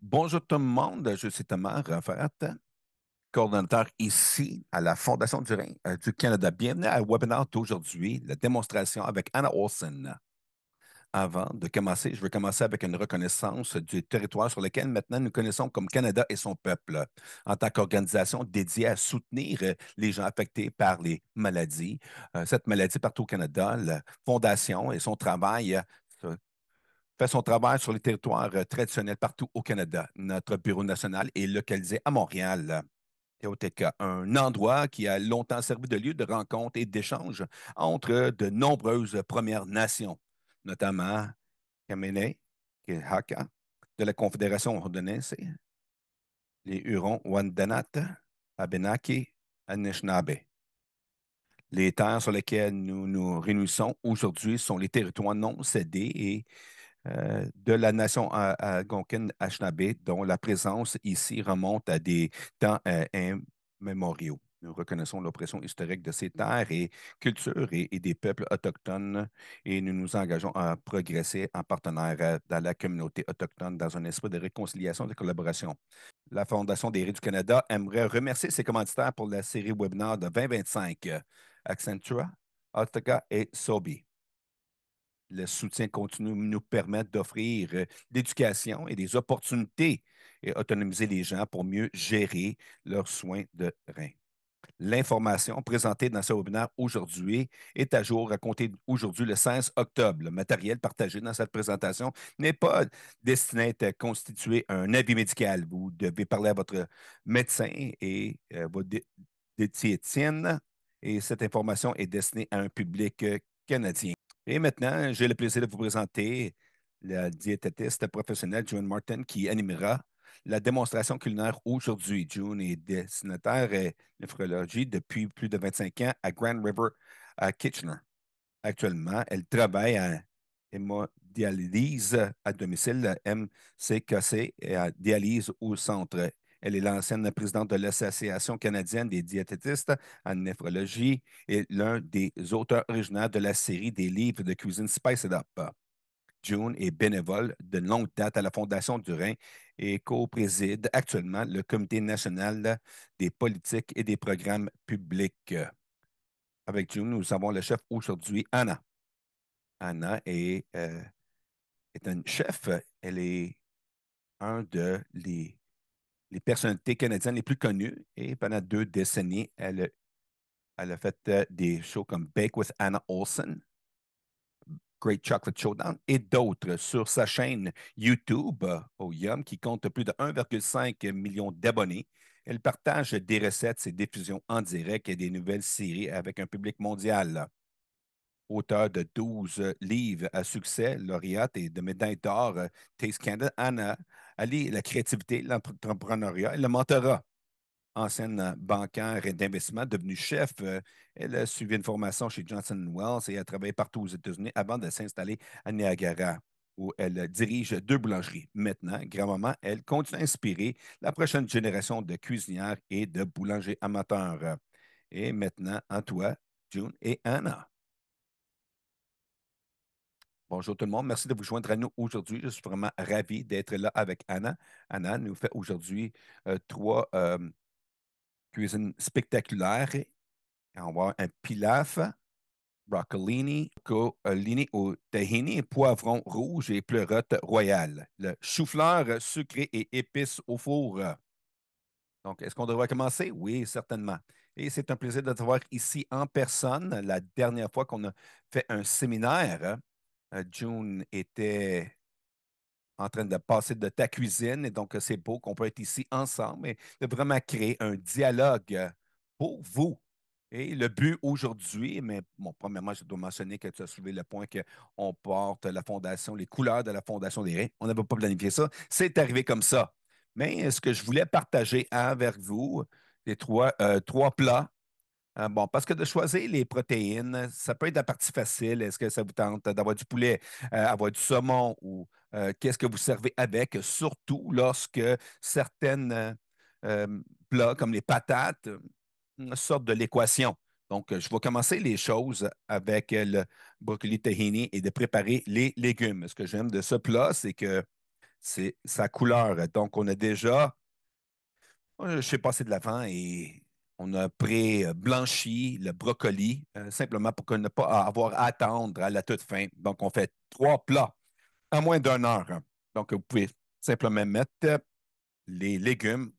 Bonjour tout le monde, je suis Thomas Raffarat, coordonnateur ici à la Fondation du Rhin du Canada. Bienvenue à webinaire d'aujourd'hui, la démonstration avec Anna Olsen. Avant de commencer, je vais commencer avec une reconnaissance du territoire sur lequel maintenant nous connaissons comme Canada et son peuple, en tant qu'organisation dédiée à soutenir les gens affectés par les maladies. Cette maladie partout au Canada, la Fondation et son travail fait son travail sur les territoires traditionnels partout au Canada. Notre bureau national est localisé à Montréal, Teoteka, un endroit qui a longtemps servi de lieu de rencontre et d'échange entre de nombreuses Premières Nations, notamment Kamene, Haka, de la Confédération ordonnaise, les Hurons-Wendat, Abenaki, Anishinaabe. Les terres sur lesquelles nous nous réunissons aujourd'hui sont les territoires non cédés et de la nation algonquine-Anishinaabe, dont la présence ici remonte à des temps immémoriaux. Nous reconnaissons l'oppression historique de ces terres et cultures et des peuples autochtones et nous nous engageons à progresser en partenaire dans la communauté autochtone dans un esprit de réconciliation et de collaboration. La Fondation des Riz du Canada aimerait remercier ses commanditaires pour la série webinaire de 2025, Accentura, Autoca et Sobi. Le soutien continu nous permet d'offrir l'éducation et des opportunités et autonomiser les gens pour mieux gérer leurs soins de rein. L'information présentée dans ce webinaire aujourd'hui est à jour à compter d'aujourd'hui le 16 octobre. Le matériel partagé dans cette présentation n'est pas destiné à être constituer un avis médical. Vous devez parler à votre médecin et votre diététicienne et cette information est destinée à un public canadien. Et maintenant, j'ai le plaisir de vous présenter la diététiste professionnelle June Martin qui animera la démonstration culinaire aujourd'hui. June est destinataire et néphrologie depuis plus de 25 ans à Grand River à Kitchener. Actuellement, elle travaille à hémodialyse à domicile, MCKC, et à dialyse au centre. Elle est l'ancienne présidente de l'Association canadienne des diététistes en néphrologie et l'un des auteurs originaires de la série des livres de cuisine Spice It Up. June est bénévole de longue date à la Fondation du Rhin et co-préside actuellement le Comité national des politiques et des programmes publics. Avec June, nous avons le chef aujourd'hui, Anna. Anna est une chef. Elle est un de les personnalités canadiennes les plus connues et pendant 2 décennies, elle a fait des shows comme Bake with Anna Olsen, Great Chocolate Showdown et d'autres sur sa chaîne YouTube au Yum qui compte plus de 1,5 million d'abonnés. Elle partage des recettes, ses diffusions en direct et des nouvelles séries avec un public mondial. Auteur de 12 livres à succès, lauréate et de médailles d'or Taste Canada, Anna allie la créativité, l'entrepreneuriat et le mentorat. Ancienne bancaire et d'investissement, devenue chef, elle a suivi une formation chez Johnson Wells et a travaillé partout aux États-Unis avant de s'installer à Niagara, où elle dirige 2 boulangeries. Maintenant, grand-maman, elle continue à inspirer la prochaine génération de cuisinières et de boulangers amateurs. Et maintenant, en toi, June et Anna. Bonjour tout le monde, merci de vous joindre à nous aujourd'hui. Je suis vraiment ravi d'être là avec Anna. Anna nous fait aujourd'hui 3 cuisines spectaculaires. On va avoir un pilaf, broccolini, colini au tahini, poivron rouge et pleurote royale. Le chou-fleur sucré et épices au four. Donc, est-ce qu'on devrait commencer? Oui, certainement. Et c'est un plaisir de te voir ici en personne. La dernière fois qu'on a fait un séminaire, June était en train de passer de ta cuisine. Et donc, c'est beau qu'on peut être ici ensemble et de vraiment créer un dialogue pour vous. Et le but aujourd'hui, mais bon, premièrement, je dois mentionner que tu as soulevé le point qu'on porte la fondation, les couleurs de la Fondation des Reins. On n'avait pas planifié ça. C'est arrivé comme ça. Mais ce que je voulais partager avec vous, c'est trois plats. Bon, parce que de choisir les protéines, ça peut être la partie facile. Est-ce que ça vous tente d'avoir du poulet, avoir du saumon ou qu'est-ce que vous servez avec, surtout lorsque certaines plats comme les patates sortent de l'équation. Donc, je vais commencer les choses avec le brocoli tahini et de préparer les légumes. Ce que j'aime de ce plat, c'est que c'est sa couleur. Donc, on a déjà, je suis passé de l'avant et on a pré-blanchi le brocoli, simplement pour ne pas avoir à attendre à la toute fin. Donc, on fait trois plats à moins d'une heure, hein. Donc, vous pouvez simplement mettre les légumes,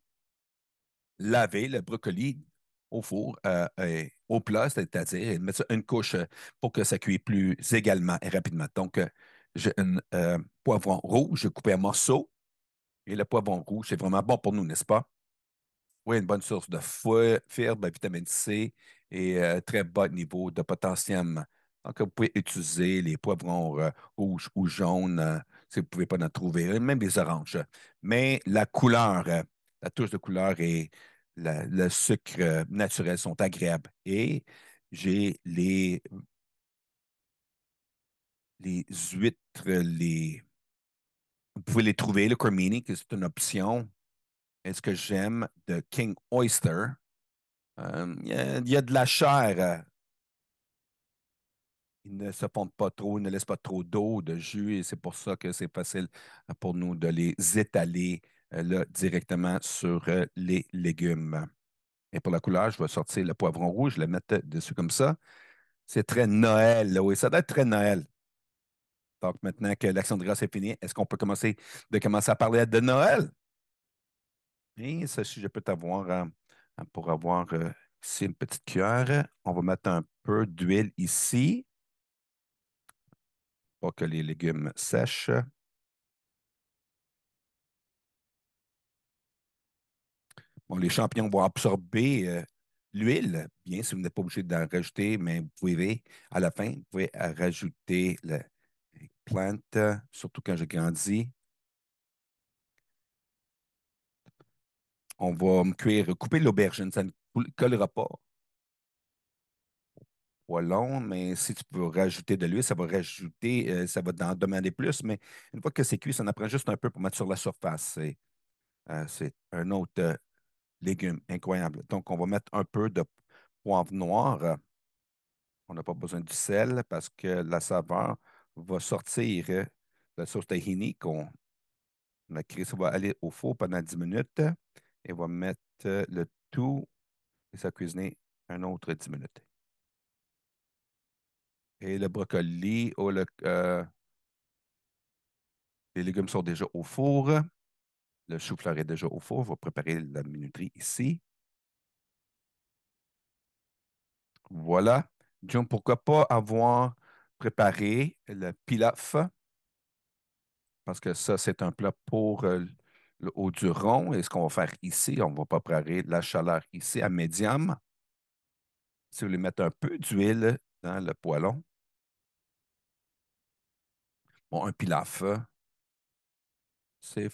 laver le brocoli au four, au plat, c'est-à-dire mettre ça une couche pour que ça cuise plus également et rapidement. Donc, j'ai un poivron rouge coupé en morceaux. Et le poivron rouge, c'est vraiment bon pour nous, n'est-ce pas? Oui, une bonne source de fibres, vitamine C et très bas niveau de potassium. Donc, vous pouvez utiliser les poivrons rouges ou jaunes si vous ne pouvez pas en trouver, même les oranges. Mais la couleur, la touche de couleur et le sucre naturel sont agréables. Et j'ai les huîtres, vous pouvez les trouver, le cremini, que c'est une option. Et ce que j'aime de King Oyster, il y a de la chair. Ils ne se fondent pas trop, ils ne laissent pas trop d'eau, de jus, et c'est pour ça que c'est facile pour nous de les étaler là, directement sur les légumes. Et pour la couleur, je vais sortir le poivron rouge, je le mettre dessus comme ça. C'est très Noël, là, oui, ça doit être très Noël. Donc maintenant que l'action de grâce est finie, est-ce qu'on peut commencer à parler de Noël? Et ça, si je peux t'avoir pour avoir ici une petite cuillère, on va mettre un peu d'huile ici pour que les légumes sèchent. Bon, les champignons vont absorber l'huile, bien si vous n'êtes pas obligé d'en rajouter, mais vous pouvez, à la fin, vous pouvez rajouter le plante, surtout quand je grandis. On va me cuire, couper l'aubergine, ça ne collera pas au long, mais si tu peux rajouter de l'huile, ça va en demander plus, mais une fois que c'est cuit, ça en prend juste un peu pour mettre sur la surface. C'est un autre légume incroyable. Donc, on va mettre un peu de poivre noir. On n'a pas besoin du sel parce que la saveur va sortir de la sauce tahini qu'on a créée. Ça va aller au four pendant 10 minutes et on va mettre le tout et ça va cuisiner un autre 10 minutes. Et le brocoli ou les légumes sont déjà au four. Le chou-fleur est déjà au four. On va préparer la minuterie ici. Voilà. John, pourquoi pas avoir préparé le pilaf? Parce que ça, c'est un plat pour le haut du rond. Et ce qu'on va faire ici, on va préparer la chaleur ici à médium. Si vous voulez mettre un peu d'huile dans le poêlon, bon, un pilaf, c'est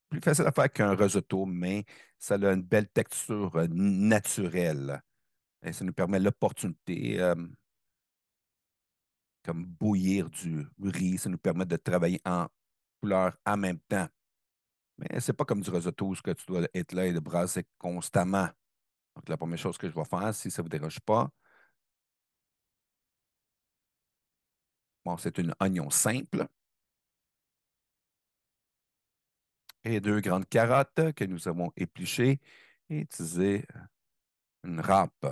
plus facile à faire qu'un risotto, mais ça a une belle texture naturelle. Et ça nous permet l'opportunité, comme bouillir du riz, ça nous permet de travailler en couleur en même temps. Mais c'est pas comme du risotto où ce que tu dois être là et le brasser constamment. Donc, la première chose que je vais faire, si ça ne vous dérange pas, bon, c'est une oignon simple et deux grandes carottes que nous avons épluchées et utiliser une râpe.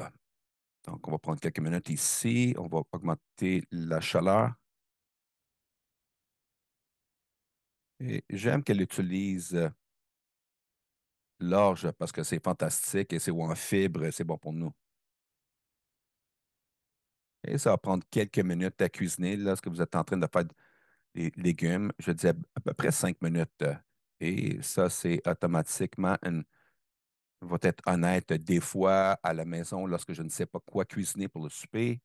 Donc, on va prendre quelques minutes ici. On va augmenter la chaleur. Et j'aime qu'elle utilise l'orge parce que c'est fantastique et c'est haut en fibres, c'est bon pour nous. Et ça va prendre quelques minutes à cuisiner lorsque vous êtes en train de faire des légumes. Je dis à peu près 5 minutes. Et ça, c'est automatiquement je vais être honnête, des fois à la maison, lorsque je ne sais pas quoi cuisiner pour le souper,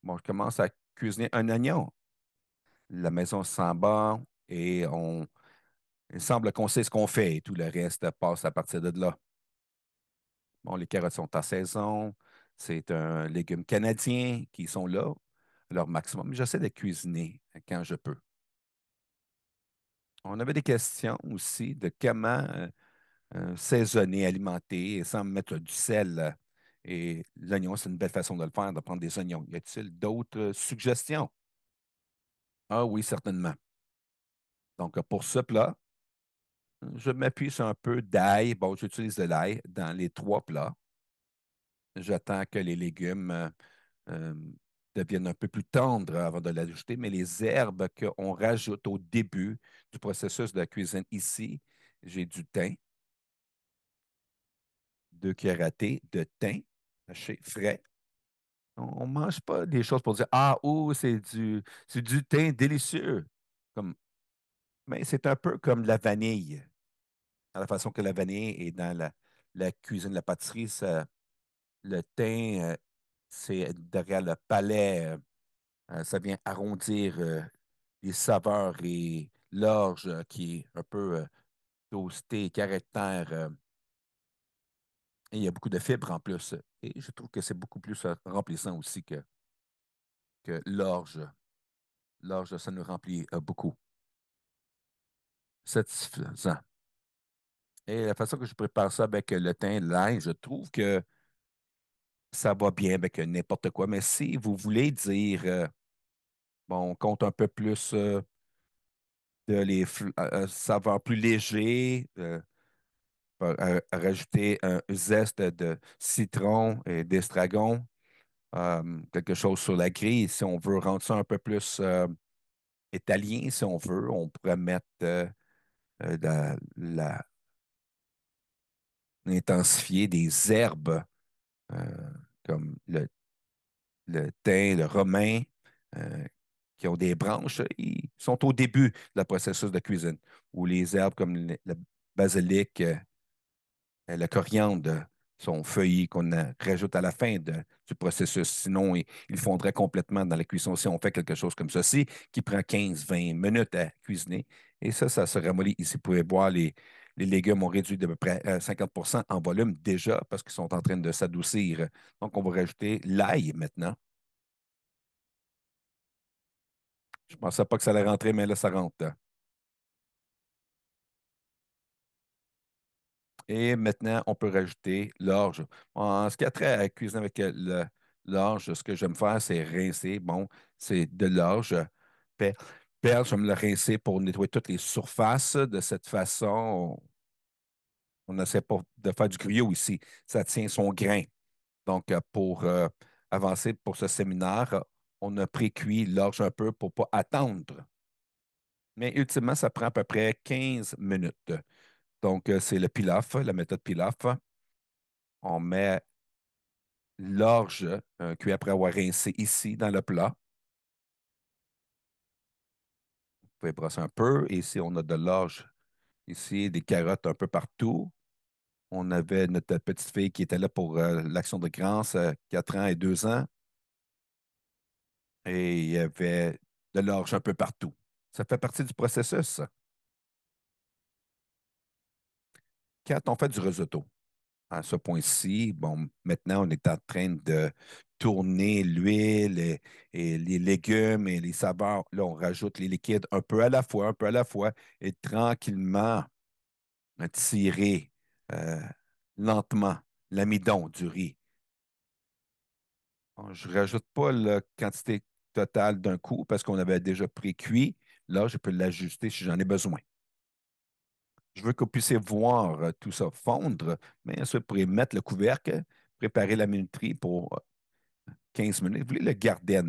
bon, je commence à cuisiner un oignon. La maison sent bon et il semble qu'on sait ce qu'on fait et tout le reste passe à partir de là. Bon, les carottes sont en saison. C'est un légume canadien qui sont là, à leur maximum. J'essaie de cuisiner quand je peux. On avait des questions aussi de comment saisonner, alimenter, sans mettre du sel. Et l'oignon, c'est une belle façon de le faire, de prendre des oignons. Y a-t-il d'autres suggestions? Ah oui, certainement. Donc, pour ce plat, Je m'appuie sur un peu d'ail. Bon, j'utilise de l'ail dans les trois plats. J'attends que les légumes euh, deviennent un peu plus tendres avant de l'ajouter, mais les herbes qu'on rajoute au début du processus de la cuisine ici, j'ai du thym, 2 cuillères à thé de thym haché frais. On ne mange pas des choses pour dire ah, oh, c'est du thym délicieux. Comme, mais c'est un peu comme la vanille. À la façon que la vanille est dans la cuisine, la pâtisserie, le thym, c'est derrière le palais, ça vient arrondir les saveurs et l'orge qui est un peu toasté, caractère. Et il y a beaucoup de fibres en plus. Et je trouve que c'est beaucoup plus remplissant aussi que l'orge. L'orge, ça nous remplit beaucoup. Satisfaisant. Et la façon que je prépare ça avec le thym, l'ail, je trouve que ça va bien avec n'importe quoi. Mais si vous voulez dire, bon, on compte un peu plus de les saveurs plus légers, rajouter un zeste de citron et d'estragon, quelque chose sur la grille. Si on veut rendre ça un peu plus italien, si on veut, on pourrait mettre intensifier des herbes euh, comme le thym, le romain, euh, qui ont des branches, ils sont au début de la processus de cuisine. Ou les herbes comme le basilic, le coriandre sont feuillés qu'on rajoute à la fin du processus. Sinon, ils fondraient complètement dans la cuisson. Si on fait quelque chose comme ceci, qui prend 15-20 minutes à cuisiner, et ça se ramollit. Ici, vous pouvez voir les légumes ont réduit d'à peu près 50% en volume déjà parce qu'ils sont en train de s'adoucir. Donc, on va rajouter l'ail maintenant. Je ne pensais pas que ça allait rentrer, mais là, ça rentre. Et maintenant, on peut rajouter l'orge. En ce qui a trait à la cuisine avec l'orge, ce que j'aime faire, c'est rincer. Bon, c'est de l'orge. Per- Perle, je vais me le rincer pour nettoyer toutes les surfaces. De cette façon, on n'essaie pas de faire du griot ici. Ça tient son grain. Donc, pour avancer pour ce séminaire, on a pré-cuit l'orge un peu pour ne pas attendre. Mais ultimement, ça prend à peu près 15 minutes. Donc, c'est le pilaf, la méthode pilaf. On met l'orge cuit après avoir rincé ici dans le plat. Vous pouvez brosser un peu. Et ici, on a de l'orge ici, des carottes un peu partout. On avait notre petite fille qui était là pour l'Action de grâce, 4 ans et 2 ans. Et il y avait de l'orge un peu partout. Ça fait partie du processus, ça. Quand on fait du risotto, à ce point-ci, bon, maintenant, on est en train de tourner l'huile et les légumes et les saveurs. Là, on rajoute les liquides un peu à la fois, un peu à la fois, et tranquillement tirer euh, lentement l'amidon du riz. Bon, je ne rajoute pas la quantité totale d'un coup parce qu'on avait déjà pré-cuit. Là, je peux l'ajuster si j'en ai besoin. Je veux que vous puissiez voir tout ça fondre, mais ensuite, vous pourrez mettre le couvercle, préparer la minuterie pour 15 minutes. Vous voulez le garder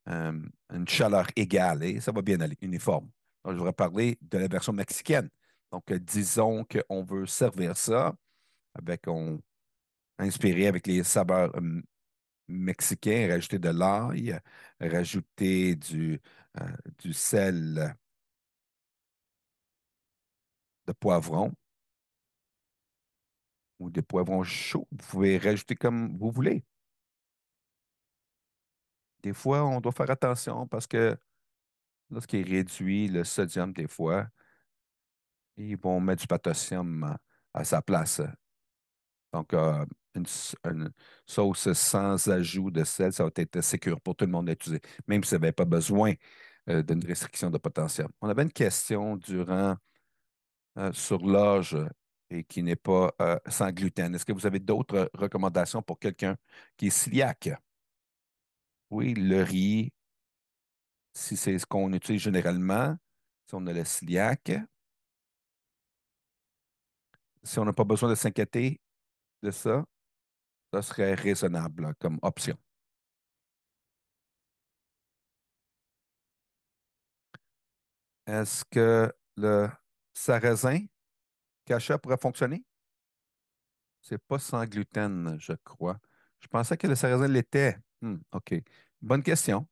une chaleur égale et ça va bien aller, uniforme. Donc, je voudrais parler de la version mexicaine. Donc, disons qu'on veut servir ça inspiré avec les saveurs mexicains, rajouter de l'ail, rajouter du sel de poivron ou des poivrons chauds. Vous pouvez rajouter comme vous voulez. Des fois, on doit faire attention parce que lorsqu'il réduit le sodium, des fois, ils vont mettre du potassium à sa place. Donc, une sauce sans ajout de sel, ça va être sécure pour tout le monde à utiliser, même si vous n'avez pas besoin d'une restriction de potassium. On avait une question sur l'âge et qui n'est pas sans gluten. Est-ce que vous avez d'autres recommandations pour quelqu'un qui est cœliaque? Oui, le riz, si c'est ce qu'on utilise généralement, si on a le cœliaque, Si on n'a pas besoin de s'inquiéter de ça, ça serait raisonnable là, comme option. Est-ce que le sarrasin cacha pourrait fonctionner? C'est pas sans gluten, je crois. Je pensais que le sarrasin l'était. OK. Bonne question.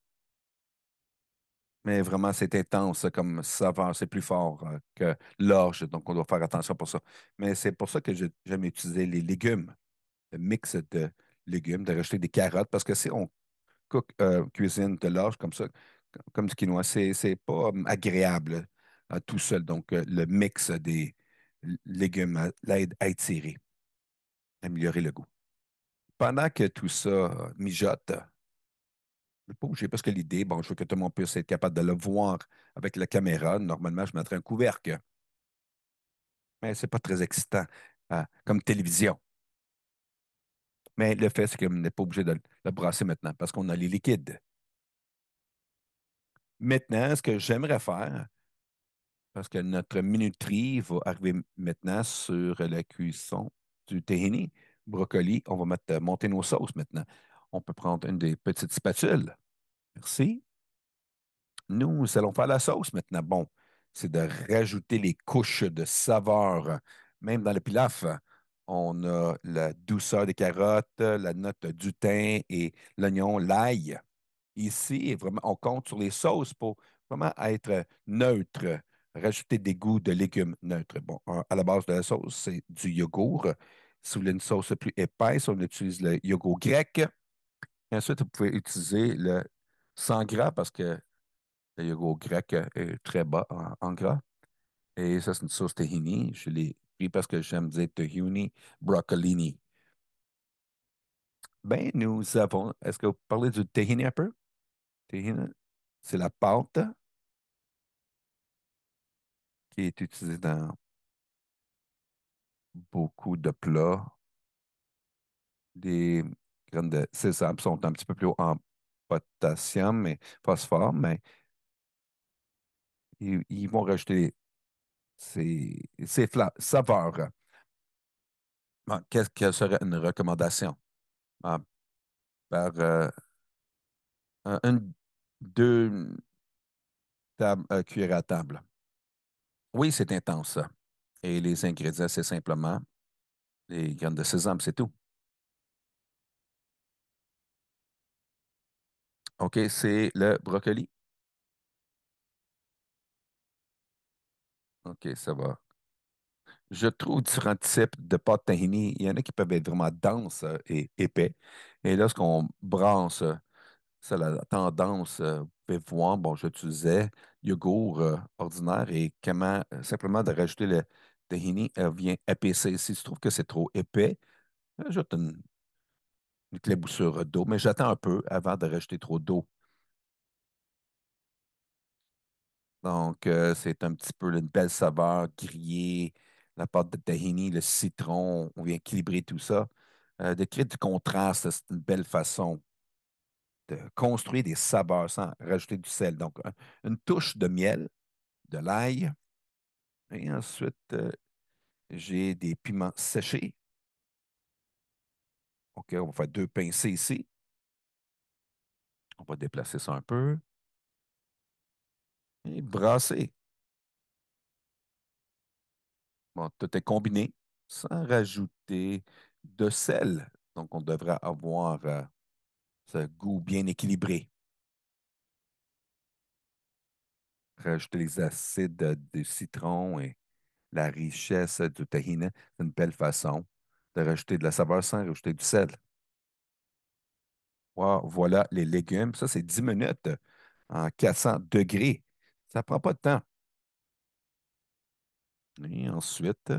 Mais vraiment, c'est intense comme saveur. C'est plus fort que l'orge, donc on doit faire attention pour ça. Mais c'est pour ça que j'aime utiliser les légumes, le mix de légumes, de rajouter des carottes, parce que si on cuisine de l'orge comme ça, comme du quinoa, c'est pas agréable tout seul. Donc, le mix des légumes l'aide à étirer, améliorer le goût. Pendant que tout ça mijote, je ne pas bouger parce que l'idée, bon, je veux que tout le monde puisse être capable de le voir avec la caméra. Normalement, je mettrais un couvercle, mais c'est pas très excitant comme télévision. Mais le fait, c'est qu'on n'est pas obligé de le brasser maintenant parce qu'on a les liquides. Maintenant, ce que j'aimerais faire, parce que notre minuterie va arriver maintenant sur la cuisson du tahini, brocoli, on va monter nos sauces maintenant. On peut prendre une des petites spatules. Merci. Nous allons faire la sauce maintenant. Bon, c'est de rajouter les couches de saveur. Même dans le pilaf, on a la douceur des carottes, la note du thym et l'oignon, l'ail. Ici, vraiment, on compte sur les sauces pour vraiment être neutre, rajouter des goûts de légumes neutres. Bon, à la base de la sauce, c'est du yogourt. Si vous voulez une sauce plus épaisse, on utilise le yogourt grec. Et ensuite, vous pouvez utiliser le sans gras parce que le yogourt grec est très bas en gras. Et ça, c'est une sauce tahini. Je l'ai pris parce que j'aime dire tahini broccolini. Ben, nous avons. Est-ce que vous parlez du tahini un peu? Tahini, c'est la pâte qui est utilisée dans beaucoup de plats. Les graines de sésame sont un petit peu plus haut en potassium et phosphore, mais ils vont rajouter ces saveurs. Bon, qu'est-ce que serait une recommandation? Ah, par deux cuillères à table. Oui, c'est intense, ça. Et les ingrédients, c'est simplement les graines de sésame, c'est tout. OK, c'est le brocoli. OK, ça va. Je trouve différents types de pâtes tahini. Il y en a qui peuvent être vraiment denses et épais. Et lorsqu'on brasse, ça a la tendance, vous pouvez voir, bon, j'utilisais yogourt ordinaire et comment simplement de rajouter le tahini vient épaissir. Si tu trouves que c'est trop épais, ajoute une éclaboussure d'eau, mais j'attends un peu avant de rajouter trop d'eau. Donc, c'est un petit peu une belle saveur grillée, la pâte de tahini, le citron, on vient équilibrer tout ça. De créer du contraste, c'est une belle façon de construire des saveurs sans rajouter du sel. Donc, une touche de miel, de l'ail, et ensuite, j'ai des piments séchés. OK, on va faire deux pincées ici. On va déplacer ça un peu et brasser. Bon, tout est combiné sans rajouter de sel. Donc, on devrait avoir ce goût bien équilibré. Rajouter les acides du citron et la richesse du tahini, c'est une belle façon de rajouter de la saveur sans rajouter du sel. Wow, voilà les légumes. Ça, c'est 10 minutes en 400 degrés. Ça prend pas de temps. Et ensuite,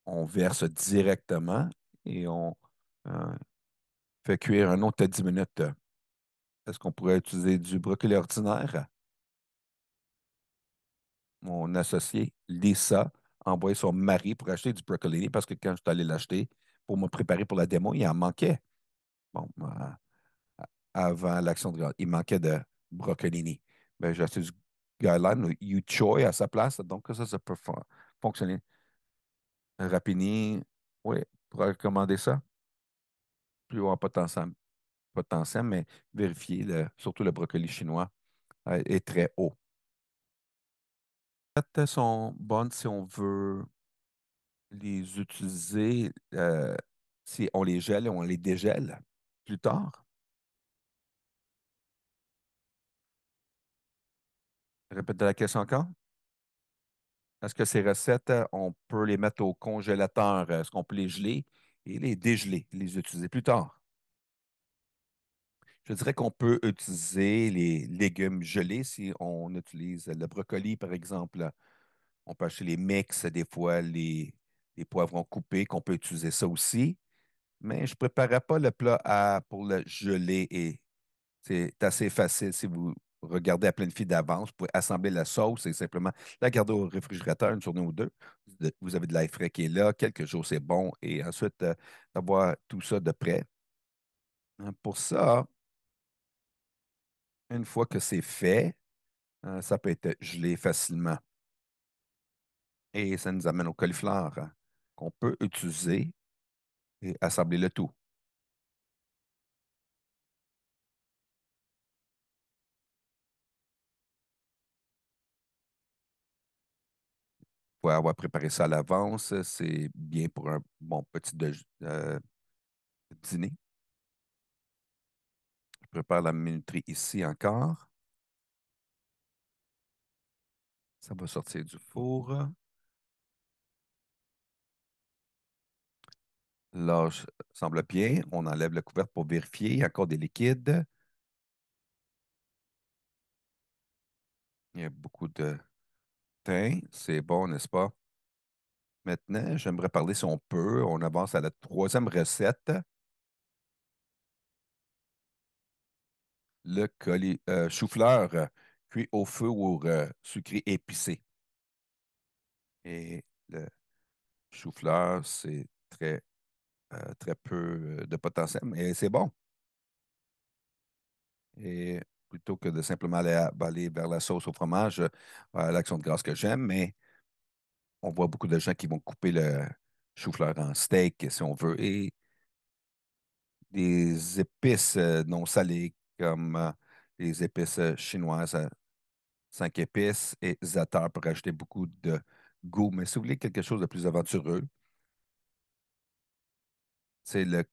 on verse directement et on euh, fait cuire un autre 10 minutes. Est-ce qu'on pourrait utiliser du brocoli ordinaire? Mon associé, Lisa, a envoyé son mari pour acheter du brocoli parce que quand je suis allé l'acheter pour me préparer pour la démo, il en manquait. Bon, avant l'action de grâce, il manquait de broccolini. Ben, j'ai acheté du Guideline ou Yu Choi à sa place, donc ça peut fonctionner. Rapini, oui, pourrait recommander ça. Plus haut en potentiel, mais vérifiez, surtout le brocoli chinois est très haut. Les pâtes sont bonnes si on veut les utiliser, si on les gèle et on les dégèle plus tard. Répète la question encore. Est-ce que ces recettes, on peut les mettre au congélateur? Est-ce qu'on peut les geler et les dégeler, les utiliser plus tard? Je dirais qu'on peut utiliser les légumes gelés si on utilise le brocoli, par exemple. On peut acheter les mix, des fois les poivrons coupés, qu'on peut utiliser ça aussi. Mais je ne préparerais pas le plat pour le geler et c'est assez facile si vous regardez à pleine file d'avance. Vous pouvez assembler la sauce et simplement la garder au réfrigérateur une journée ou deux. Vous avez de l'ail frais qui est là, quelques jours c'est bon et ensuite d'avoir tout ça de près. Pour ça, une fois que c'est fait, ça peut être gelé facilement. Et ça nous amène au cauliflower qu'on peut utiliser et assembler le tout. Faut avoir préparé ça à l'avance. C'est bien pour un bon petit dîner. Je prépare la minuterie ici encore. Ça va sortir du four. L'âge semble bien. On enlève le couvercle pour vérifier. Il y a encore des liquides. Il y a beaucoup de thym. C'est bon, n'est-ce pas? Maintenant, j'aimerais parler, si on peut, on avance à la troisième recette, le chou-fleur cuit au feu ou sucré épicé. Et le chou-fleur, c'est très peu de potentiel, mais c'est bon. Et plutôt que de simplement aller vers la sauce au fromage, l'action de grâce que j'aime, mais on voit beaucoup de gens qui vont couper le chou-fleur en steak, si on veut, et des épices non salées, comme les épices chinoises, 5 épices, et za'atar pour ajouter beaucoup de goût. Mais si vous voulez quelque chose de plus aventureux, c'est le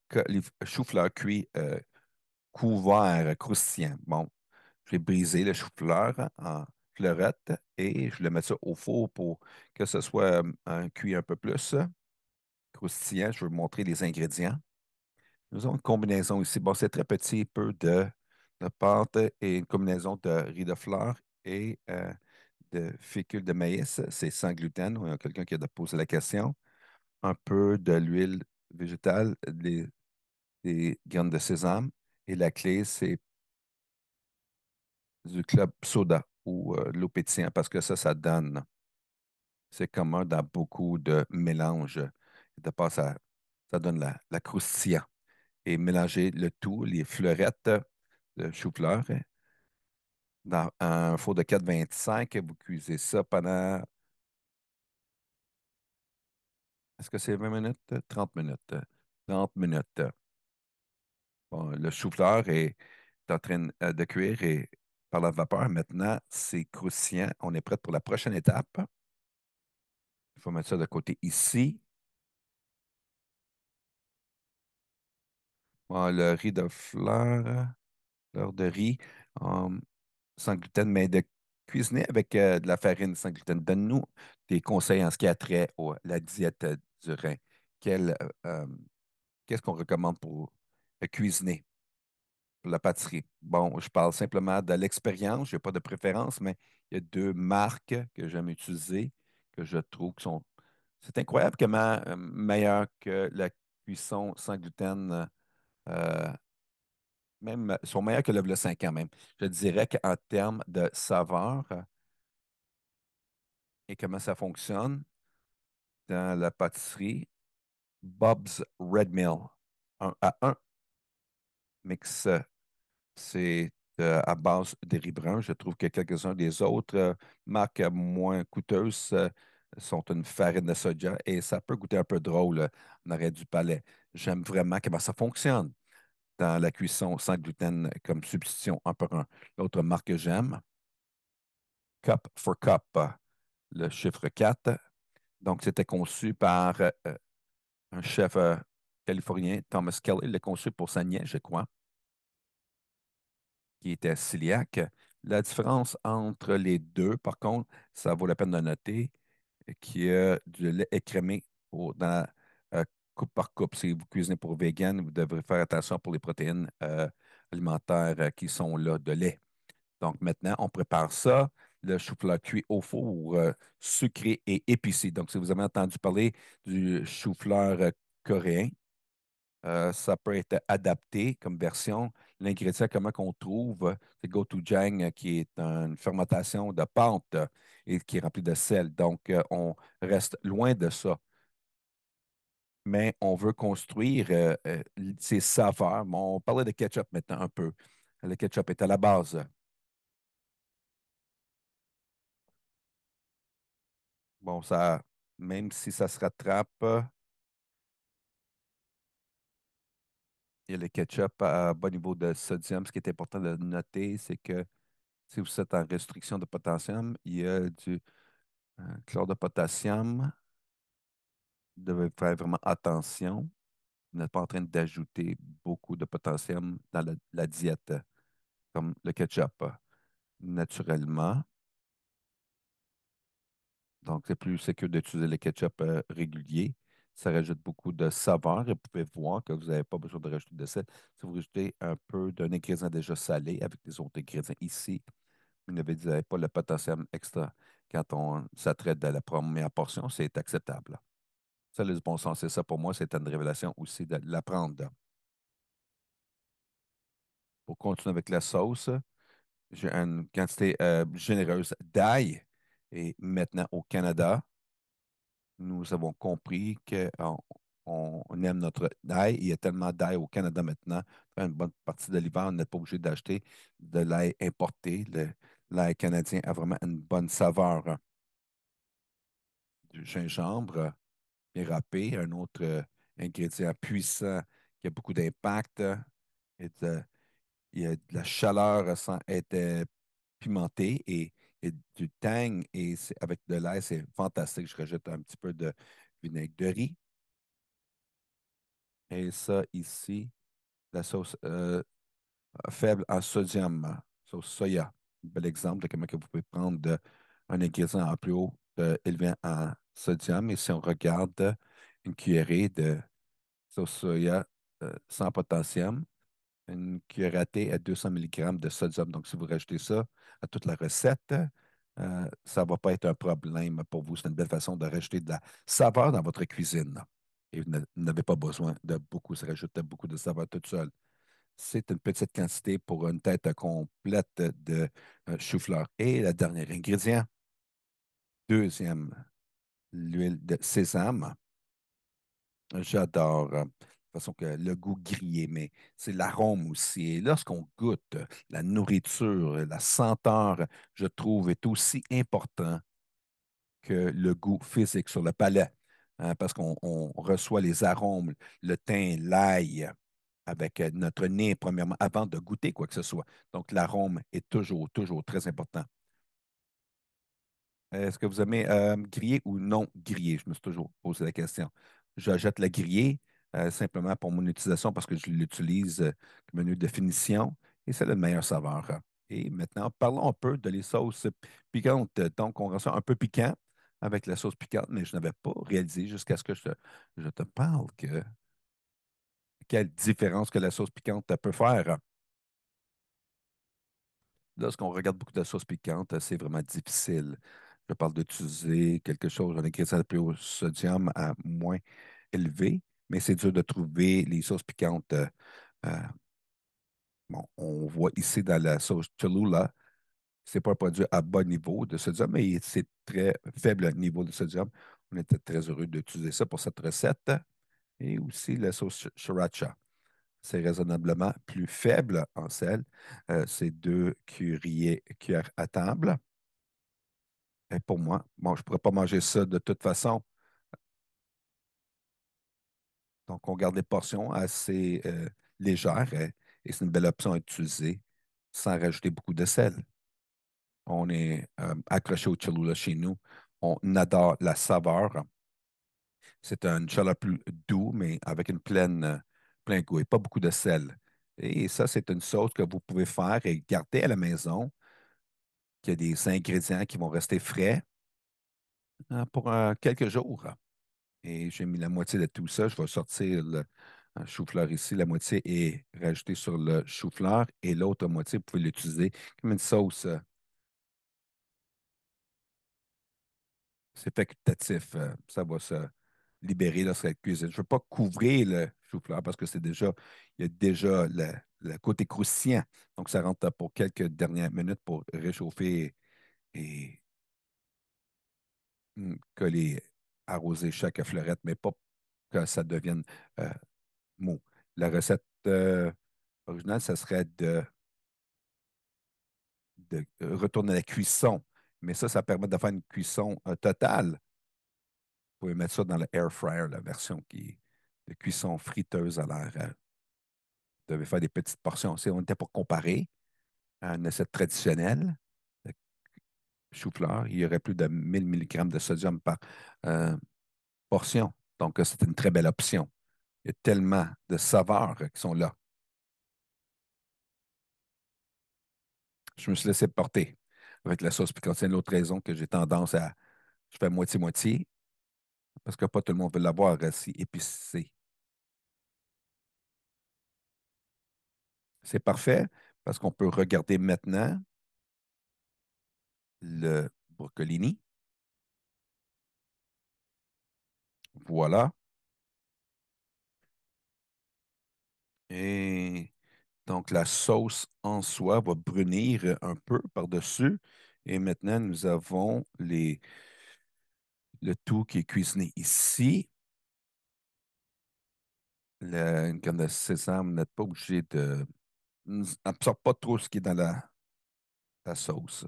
chou-fleur cuit couvert croustillant. Bon, je vais briser le chou-fleur en fleurettes et je le mets ça au four pour que ce soit un cuit un peu plus croustillant. Je vais vous montrer les ingrédients. Nous avons une combinaison ici. Bon, c'est très petit, peu de pâte et une combinaison de riz de fleurs et de fécule de maïs. C'est sans gluten. Il y a quelqu'un qui a posé la question. Un peu de l'huile végétale, des graines de sésame. Et la clé, c'est du club soda ou de l'eau pétillante parce que ça donne. C'est commun dans beaucoup de mélanges. De part, ça donne la croustillant. Et mélanger le tout, les fleurettes de chou-fleur, dans un four de 4,25. Vous cuisez ça pendant, est-ce que c'est 20 minutes? 30 minutes. 30 minutes. Bon, le chou-fleur est en train de cuire et par la vapeur. Maintenant, c'est croustillant. On est prêt pour la prochaine étape. Il faut mettre ça de côté ici. Bon, le riz de fleur de riz euh, sans gluten, mais de cuisiner avec de la farine sans gluten. Donne-nous des conseils en ce qui a trait à la diète du rein. Quel, euh, euh, Qu'est-ce qu'on recommande pour cuisiner pour la pâtisserie? Bon, je parle simplement de l'expérience. Je n'ai pas de préférence, mais il y a deux marques que j'aime utiliser, que je trouve qui sont. C'est incroyable comment meilleur que la cuisson sans gluten. euh, Même, sont meilleurs que le 5 ans même. Je dirais qu'en termes de saveur et comment ça fonctionne dans la pâtisserie, Bob's Red Mill, 1 à 1 mix, c'est à base de riz brun. Je trouve que quelques-uns des autres marques moins coûteuses sont une farine de soja et ça peut goûter un peu drôle en arrêt du palais. J'aime vraiment comment ça fonctionne dans la cuisson sans gluten comme substitution un par un. L'autre marque que j'aime, Cup for Cup, le chiffre 4. Donc, c'était conçu par un chef californien, Thomas Kelly. Il l'a conçu pour sa nièce, je crois, qui était cœliaque. La différence entre les deux, par contre, ça vaut la peine de noter, qu'il y a du lait écrémé dans coupe par coupe. Si vous cuisinez pour vegan, vous devrez faire attention pour les protéines alimentaires qui sont là de lait. Donc maintenant, on prépare ça, le chou-fleur cuit au four, sucré et épicé. Donc, si vous avez entendu parler du chou-fleur coréen, ça peut être adapté comme version. L'ingrédient, comment qu'on trouve, c'est gochujang, qui est une fermentation de pâte et qui est remplie de sel. Donc, on reste loin de ça. Mais on veut construire ces saveurs. Bon, on parlait de ketchup maintenant un peu. Le ketchup est à la base. Bon, ça, même si ça se rattrape, il y a le ketchup à bas niveau de sodium. Ce qui est important de noter, c'est que si vous êtes en restriction de potassium, il y a du chlore de potassium. Vous devez faire vraiment attention. Vous n'êtes pas en train d'ajouter beaucoup de potassium dans la diète, comme le ketchup. Naturellement. Donc, c'est plus sécure d'utiliser le ketchup régulier. Ça rajoute beaucoup de saveur et vous pouvez voir que vous n'avez pas besoin de rajouter de sel. Si vous rajoutez un peu d'un ingrédient déjà salé avec des autres ingrédients ici, vous n'avez pas le potassium extra. Quand on s'attraite de la première portion, c'est acceptable. Ça, le bon sens, c'est ça pour moi, c'est une révélation aussi de l'apprendre. Pour continuer avec la sauce, j'ai une quantité généreuse d'ail. Et maintenant, au Canada, nous avons compris qu'on aime notre ail. Il y a tellement d'ail au Canada maintenant. Une bonne partie de l'hiver, on n'est pas obligé d'acheter de l'ail importé. L'ail canadien a vraiment une bonne saveur. Du gingembre bien râpé, un autre ingrédient puissant qui a beaucoup d'impact. Et il y a de la chaleur sans être pimentée et du tang. Et avec de l'ail, c'est fantastique. Je rajoute un petit peu de vinaigre de riz. Et ça, ici, la sauce faible en sodium, sauce soya. Un bel exemple de comment que vous pouvez prendre un ingrédient en plus haut élevé en sodium. Et si on regarde une cuillerée de sauce soya sans potassium, une cuillerée à thé à 200 milligrammes de sodium. Donc, si vous rajoutez ça à toute la recette, ça ne va pas être un problème pour vous. C'est une belle façon de rajouter de la saveur dans votre cuisine. Et vous n'avez pas besoin de beaucoup, ça rajoute beaucoup de saveur toute seule. C'est une petite quantité pour une tête complète de chou-fleur. Et le dernier ingrédient, deuxième, l'huile de sésame. J'adore. De toute façon que le goût grillé, mais c'est l'arôme aussi. Et lorsqu'on goûte la nourriture, la senteur, je trouve, est aussi important que le goût physique sur le palais. Hein, parce qu'on reçoit les arômes, le thym, l'ail, avec notre nez, premièrement, avant de goûter quoi que ce soit. Donc, l'arôme est toujours, toujours très important. Est-ce que vous aimez griller ou non griller? Je me suis toujours posé la question. Je jette le griller simplement pour mon utilisation parce que je l'utilise comme menu de finition et c'est le meilleur saveur. Et maintenant, parlons un peu de les sauces piquantes. Donc, on ressent un peu piquant avec la sauce piquante, mais je n'avais pas réalisé jusqu'à ce que je te parle que quelle différence que la sauce piquante peut faire. Lorsqu'on regarde beaucoup de sauces piquantes, c'est vraiment difficile. Je parle d'utiliser quelque chose, un ingrédient plus haut sodium à moins élevé, mais c'est dur de trouver les sauces piquantes. Euh, bon, on voit ici dans la sauce Cholula, c'est pas un produit à bas niveau de sodium, mais c'est très faible niveau de sodium. On était très heureux d'utiliser ça pour cette recette. Et aussi la sauce sriracha. C'est raisonnablement plus faible en sel. C'est 2 cuillères à table. Et pour moi, bon, je ne pourrais pas manger ça de toute façon. Donc, on garde des portions assez légères et c'est une belle option à utiliser sans rajouter beaucoup de sel. On est accroché au Cholula chez nous. On adore la saveur. C'est un chaleur plus doux, mais avec une plein goût et pas beaucoup de sel. Et ça, c'est une sauce que vous pouvez faire et garder à la maison, qui a des ingrédients qui vont rester frais pour quelques jours. Et j'ai mis la moitié de tout ça. Je vais sortir le chou-fleur ici. La moitié est rajoutée sur le chou-fleur et l'autre moitié, vous pouvez l'utiliser comme une sauce. C'est facultatif. Ça va se libérer lorsqu'elle cuisine. Je ne veux pas couvrir le chou-fleur parce que il y a déjà le côté croustillant. Donc, ça rentre pour quelques dernières minutes pour réchauffer et coller, arroser chaque fleurette, mais pas que ça devienne euh, mou. La recette originale, ça serait de retourner à la cuisson. Mais ça permet de faire une cuisson totale. Vous pouvez mettre ça dans le air fryer, la version qui est de cuisson friteuse à l'air. Vous devez faire des petites portions. On était pour comparer à une assiette traditionnelle de chou-fleur. Il y aurait plus de 1000 mg de sodium par portion. Donc, c'est une très belle option. Il y a tellement de saveurs qui sont là. Je me suis laissé porter avec la sauce piquante. C'est une autre raison que j'ai tendance à. Je fais moitié-moitié parce que pas tout le monde veut l'avoir si épicé. C'est parfait parce qu'on peut regarder maintenant le broccolini. Voilà. Et donc, la sauce en soi va brunir un peu par-dessus. Et maintenant, nous avons le tout qui est cuisiné ici. Une canne de sésame, vous n'êtes pas obligé de. N'absorbe pas trop ce qui est dans la sauce.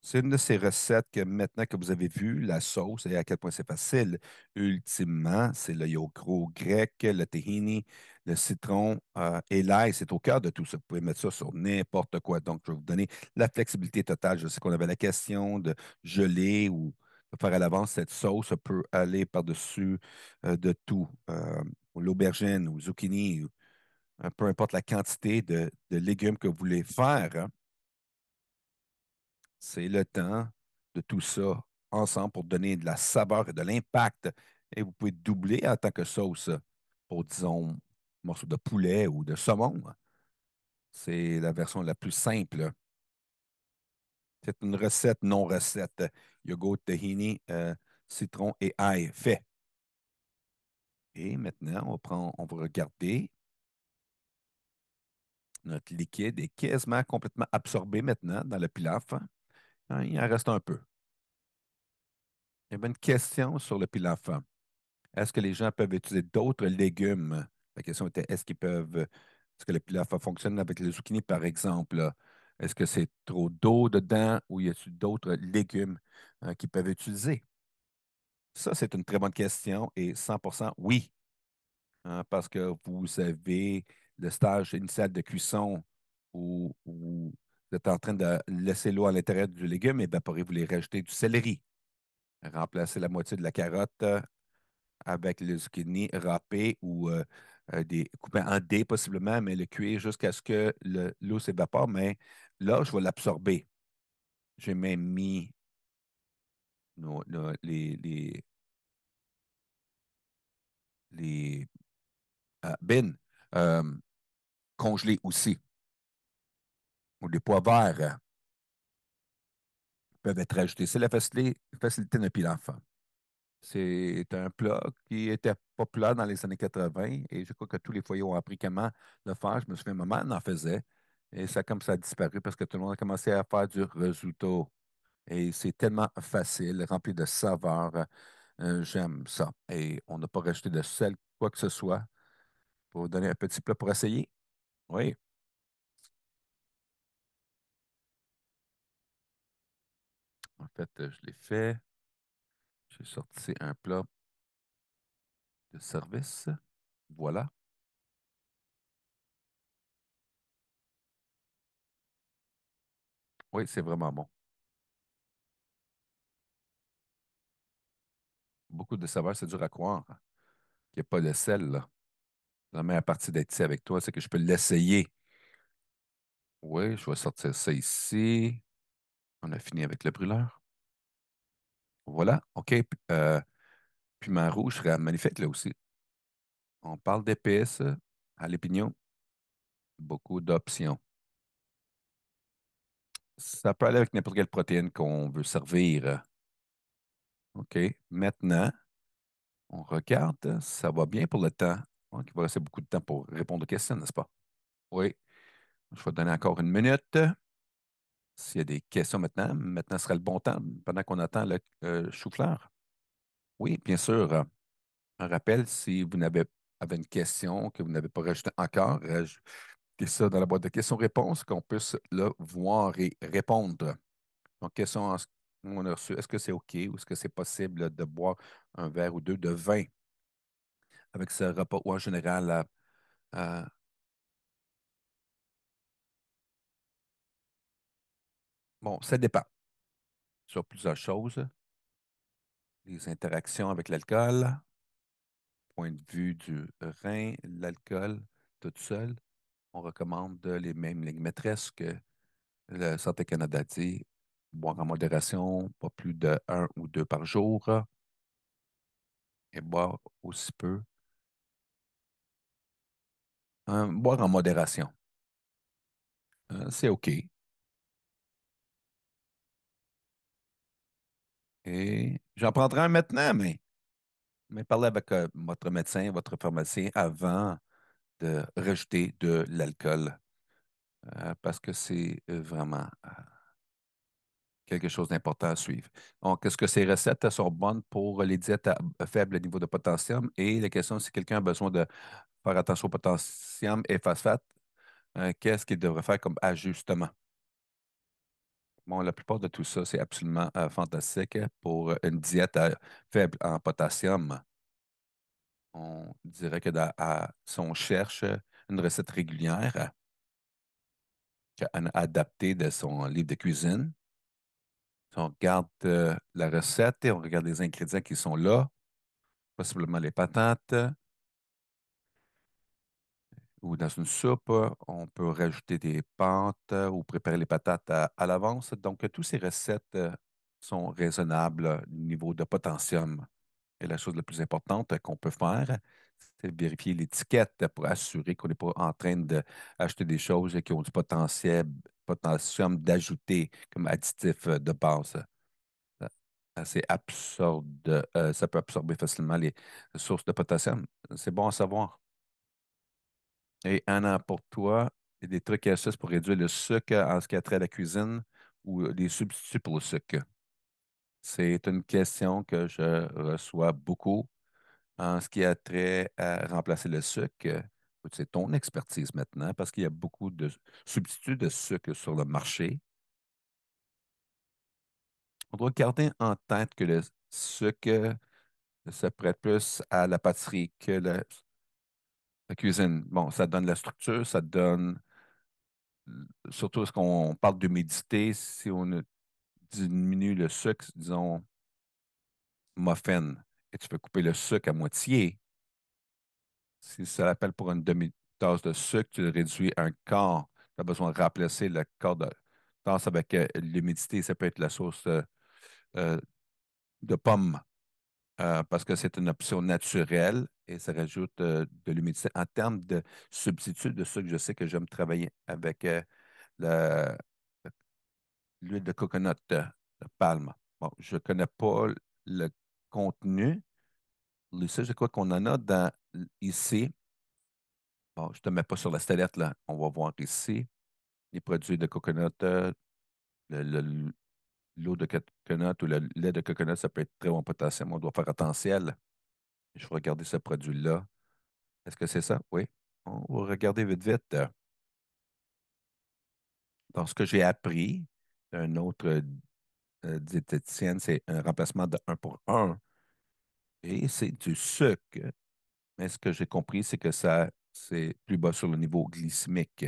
C'est une de ces recettes que maintenant que vous avez vu la sauce et à quel point c'est facile, ultimement, c'est le yogourt grec, le tahini, le citron et l'ail. C'est au cœur de tout ça. Vous pouvez mettre ça sur n'importe quoi. Donc, je vais vous donner la flexibilité totale. Je sais qu'on avait la question de geler ou de faire à l'avance. Cette sauce peut aller par-dessus de tout. L'aubergine ou zucchini, ou, peu importe la quantité de légumes que vous voulez faire, hein. C'est le temps de tout ça ensemble pour donner de la saveur et de l'impact. Et vous pouvez doubler en tant que sauce pour, disons, un morceau de poulet ou de saumon. C'est la version la plus simple. C'est une recette non recette. Yogourt, tahini, citron et ail fait. Et maintenant, on va regarder. Notre liquide est quasiment complètement absorbé maintenant dans le pilaf. Hein, il en reste un peu. Il y avait une question sur le pilaf. Est-ce que les gens peuvent utiliser d'autres légumes? La question était, est-ce que le pilaf fonctionne avec les zucchini, par exemple? Est-ce que c'est trop d'eau dedans ou y a-t-il d'autres légumes qu'ils peuvent utiliser? Ça, c'est une très bonne question et 100% oui, hein, parce que vous avez le stage initial de cuisson où vous êtes en train de laisser l'eau à l'intérieur du légume, évaporer, vous voulez rajouter du céleri, remplacer la moitié de la carotte avec le zucchini râpé ou coupé en dés possiblement, mais le cuire jusqu'à ce que l'eau s'évapore. Mais là, je vais l'absorber. J'ai même mis les bines euh, congelées aussi, ou les pois verts peuvent être ajoutés. C'est la facilité d'un pilaf. C'est un plat qui était populaire dans les années 80 et je crois que tous les foyers ont appris comment le faire. Je me souviens, ma mère en faisait et ça comme ça a disparu parce que tout le monde a commencé à faire du risotto. Et c'est tellement facile, rempli de saveurs. J'aime ça. Et on n'a pas rajouté de sel, quoi que ce soit, pour vous donner un petit plat pour essayer. Oui. En fait, je l'ai fait. J'ai sorti un plat de service. Voilà. Oui, c'est vraiment bon. Beaucoup de saveurs, c'est dur à croire qu'il n'y a pas de sel, là. La meilleure partie d'être ici avec toi, c'est que je peux l'essayer. Oui, je vais sortir ça ici. On a fini avec le brûleur. Voilà. OK. Piment rouge serait magnifique, là aussi. On parle d'épices, jalapeno, beaucoup d'options. Ça peut aller avec n'importe quelle protéine qu'on veut servir. OK. Maintenant, on regarde. Ça va bien pour le temps. Donc, il va rester beaucoup de temps pour répondre aux questions, n'est-ce pas? Oui. Je vais te donner encore une minute. S'il y a des questions maintenant, maintenant serait le bon temps, pendant qu'on attend le chou-fleur. Oui, bien sûr. Un rappel, si vous avez une question que vous n'avez pas rajoutée encore, rajoutez ça dans la boîte de questions-réponses, qu'on puisse le voir et répondre. Donc, question on a reçu, est-ce que c'est OK ou est-ce que c'est possible de boire un verre ou deux de vin avec ce repas ou en général, euh, bon, ça dépend sur plusieurs choses. Les interactions avec l'alcool, point de vue du rein, l'alcool, tout seul. On recommande les mêmes lignes maîtresses que le Santé Canada dit, boire en modération, pas plus de un ou deux par jour, et boire aussi peu. Boire en modération, c'est OK. Et j'en prendrai un maintenant, mais parlez avec votre médecin, votre pharmacien avant de rajouter de l'alcool, parce que c'est vraiment quelque chose d'important à suivre. Donc, est-ce que ces recettes sont bonnes pour les diètes à faible niveau de potassium? Et la question, si quelqu'un a besoin de faire attention au potassium et phosphate, qu'est-ce qu'il devrait faire comme ajustement? Bon, la plupart de tout ça, c'est absolument fantastique pour une diète faible en potassium. On dirait que si on cherche une recette régulière adaptée de son livre de cuisine, si on regarde la recette et on regarde les ingrédients qui sont là, possiblement les patates, ou dans une soupe, on peut rajouter des pâtes ou préparer les patates à l'avance. Donc, toutes ces recettes sont raisonnables au niveau de potassium. Et la chose la plus importante qu'on peut faire, c'est vérifier l'étiquette pour assurer qu'on n'est pas en train d'acheter des choses qui ont du potassium d'ajouter comme additif de base. C'est absurde. Ça peut absorber facilement les sources de potassium. C'est bon à savoir. Et Anna, pour toi, il y a des trucs et astuces pour réduire le sucre en ce qui a trait à la cuisine ou des substituts pour le sucre? C'est une question que je reçois beaucoup en ce qui a trait à remplacer le sucre. C'est ton expertise maintenant parce qu'il y a beaucoup de substituts de sucre sur le marché. On doit garder en tête que le sucre se prête plus à la pâtisserie que la cuisine. Bon, ça donne la structure, ça donne surtout lorsqu'on parle d'humidité, si on diminue le sucre, disons muffin, et tu peux couper le sucre à moitié, si ça l'appelle pour une demi-tasse de sucre, tu le réduis à un quart. Tu as besoin de remplacer le quart de tasse avec l'humidité. Ça peut être la sauce euh, de pomme, parce que c'est une option naturelle et ça rajoute de l'humidité. En termes de substitut de sucre, je sais que j'aime travailler avec la- l'huile de coconut de palme. Bon, je ne connais pas le contenu. Lisa, je crois qu'on en a ici. Bon, je ne te mets pas sur la sellette, là. On va voir ici. Les produits de coconut, le- le- l'eau de coconut ou le lait de coconut, ça peut être très bon potassium. On doit faire attention. Je vais regarder ce produit-là. Est-ce que c'est ça? Oui. On va regarder vite, vite. Dans ce que j'ai appris, un autre diététicienne, c'est un remplacement de un pour un et c'est du sucre. Mais ce que j'ai compris, c'est que ça, c'est plus bas sur le niveau glycémique.